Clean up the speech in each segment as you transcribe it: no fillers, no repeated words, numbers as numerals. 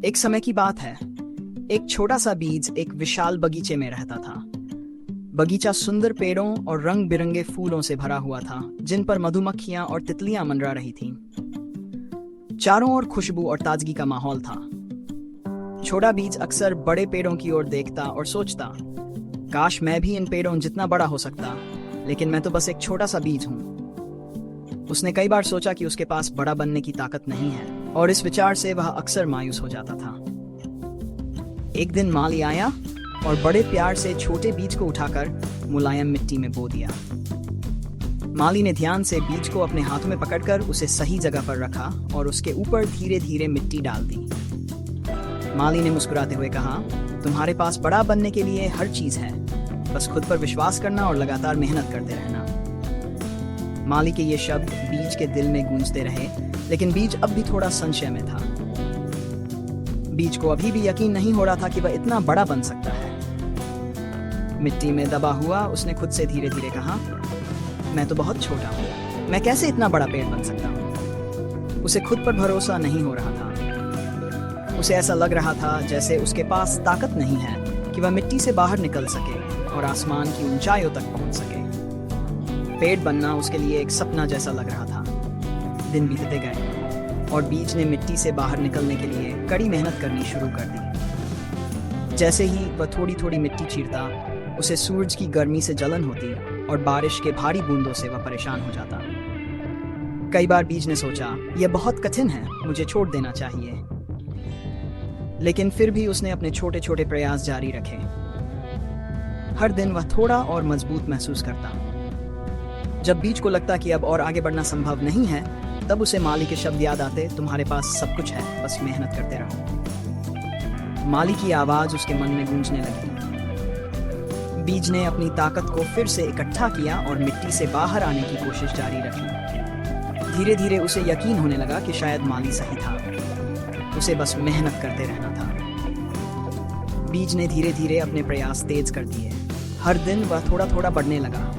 एक समय की बात है। एक छोटा सा बीज एक विशाल बगीचे में रहता था। बगीचा सुंदर पेड़ों और रंग बिरंगे फूलों से भरा हुआ था, जिन पर मधुमक्खियां और तितलियां मंडरा रही थीं। चारों ओर खुशबू और ताजगी का माहौल था। छोटा बीज अक्सर बड़े पेड़ों की ओर देखता और सोचता, काश मैं भी इन पेड़ों जितना बड़ा हो सकता, लेकिन मैं तो बस एक छोटा सा बीज हूं। उसने कई बार सोचा कि उसके पास बड़ा बनने की ताकत नहीं है, और इस विचार से वह अक्सर मायूस हो जाता था। एक दिन माली आया और बड़े प्यार से छोटे बीज को उठाकर मुलायम मिट्टी में बो दिया। माली ने ध्यान से बीज को अपने हाथों में पकड़कर उसे सही जगह पर रखा और उसके ऊपर धीरे धीरे मिट्टी डाल दी। माली ने मुस्कुराते हुए कहा, तुम्हारे पास बड़ा बनने के लिए हर चीज है, बस खुद पर विश्वास करना और लगातार मेहनत करते रहना। माली के ये शब्द बीज के दिल में गूंजते रहे, लेकिन बीज अब भी थोड़ा संशय में था। बीज को अभी भी यकीन नहीं हो रहा था कि वह इतना बड़ा बन सकता है। मिट्टी में दबा हुआ उसने खुद से धीरे धीरे कहा, मैं तो बहुत छोटा हूँ, मैं कैसे इतना बड़ा पेड़ बन सकता हूँ। उसे खुद पर भरोसा नहीं हो रहा था। उसे ऐसा लग रहा था जैसे उसके पास ताकत नहीं है कि वह मिट्टी से बाहर निकल सके और आसमान की ऊंचाइयों तक पहुंच सके। पेड़ बनना उसके लिए एक सपना जैसा लग रहा था। दिन बीतते गए और बीज ने मिट्टी से बाहर निकलने के लिए कड़ी मेहनत करनी शुरू कर दी। जैसे ही वह थोड़ी थोड़ी मिट्टी चीरता, उसे सूरज की गर्मी से जलन होती और बारिश के भारी बूंदों से वह परेशान हो जाता। कई बार बीज ने सोचा, यह बहुत कठिन है, मुझे छोड़ देना चाहिए। लेकिन फिर भी उसने अपने छोटे छोटे प्रयास जारी रखे। हर दिन वह थोड़ा और मजबूत महसूस करता। जब बीज को लगता कि अब और आगे बढ़ना संभव नहीं है, तब उसे माली के शब्द याद आते, तुम्हारे पास सब कुछ है, बस मेहनत करते रहो। माली की आवाज उसके मन में गूंजने लगी। बीज ने अपनी ताकत को फिर से इकट्ठा किया और मिट्टी से बाहर आने की कोशिश जारी रखी। धीरे धीरे उसे यकीन होने लगा कि शायद माली सही था, उसे बस मेहनत करते रहना था। बीज ने धीरे धीरे अपने प्रयास तेज कर दिए। हर दिन वह थोड़ा थोड़ा बढ़ने लगा।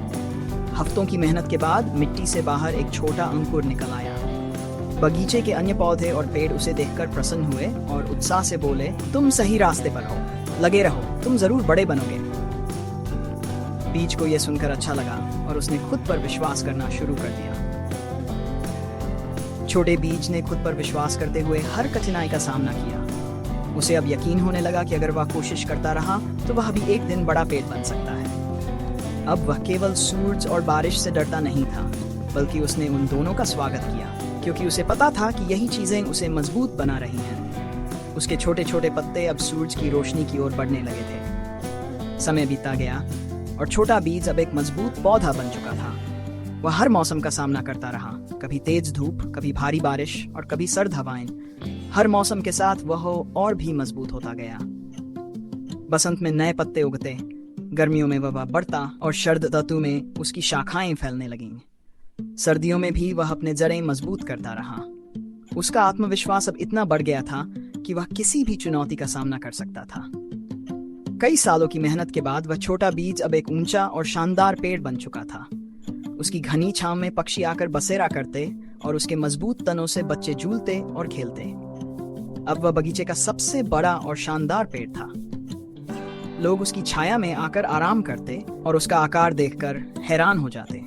हफ्तों की मेहनत के बाद मिट्टी से बाहर एक छोटा अंकुर निकल आया। बगीचे के अन्य पौधे और पेड़ उसे देखकर प्रसन्न हुए और उत्साह से बोले, तुम सही रास्ते पर हो, लगे रहो, तुम जरूर बड़े बनोगे। बीज को यह सुनकर अच्छा लगा और उसने खुद पर विश्वास करना शुरू कर दिया। छोटे बीज ने खुद पर विश्वास करते हुए हर कठिनाई का सामना किया। उसे अब यकीन होने लगा कि अगर वह कोशिश करता रहा तो वह भी एक दिन बड़ा पेड़ बन सकता है। अब वह केवल सूरज और बारिश से डरता नहीं था, बल्कि उसने उन दोनों का स्वागत किया, क्योंकि उसे पता था कि यही चीजें उसे मजबूत बना रही हैं। उसके छोटे छोटे पत्ते अब सूरज की रोशनी की ओर बढ़ने लगे थे। समय बीतता गया और छोटा बीज अब एक मजबूत पौधा बन चुका था। वह हर मौसम का सामना करता रहा, कभी तेज धूप, कभी भारी बारिश और कभी सर्द हवाएं। हर मौसम के साथ वह और भी मजबूत होता गया। बसंत में नए पत्ते उगते, गर्मियों में वह बढ़ता और शरद ऋतु में उसकी शाखाएं फैलने लगीं। सर्दियों में भी वह अपने जड़ें मजबूत करता रहा। उसका आत्मविश्वास अब इतना बढ़ गया था कि वह किसी भी चुनौती का सामना कर सकता था। कई सालों की मेहनत के बाद वह छोटा बीज अब एक ऊंचा और शानदार पेड़ बन चुका था। उसकी घनी छांव में पक्षी आकर बसेरा करते और उसके मजबूत तनों से बच्चे झूलते और खेलते। अब वह बगीचे का सबसे बड़ा और शानदार पेड़ था। लोग उसकी छाया में आकर आराम करते और उसका आकार देखकर हैरान हो जाते।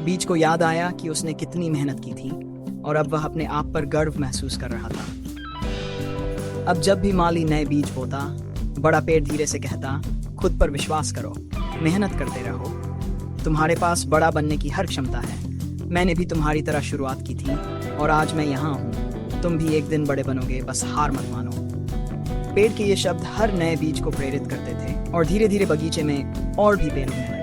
बीज को याद आया कि उसने कितनी मेहनत की थी और अब वह अपने आप पर गर्व महसूस कर रहा था। अब जब भी माली नए बीज बोता, बड़ा पेड़ धीरे से कहता, खुद पर विश्वास करो, मेहनत करते रहो, तुम्हारे पास बड़ा बनने की हर क्षमता है। मैंने भी तुम्हारी तरह शुरुआत की थी और आज मैं यहाँ हूँ। तुम भी एक दिन बड़े बनोगे, बस हार मत मानो। पेड़ के ये शब्द हर नए बीज को प्रेरित करते थे और धीरे धीरे बगीचे में और भी पेड़ उगने लगे।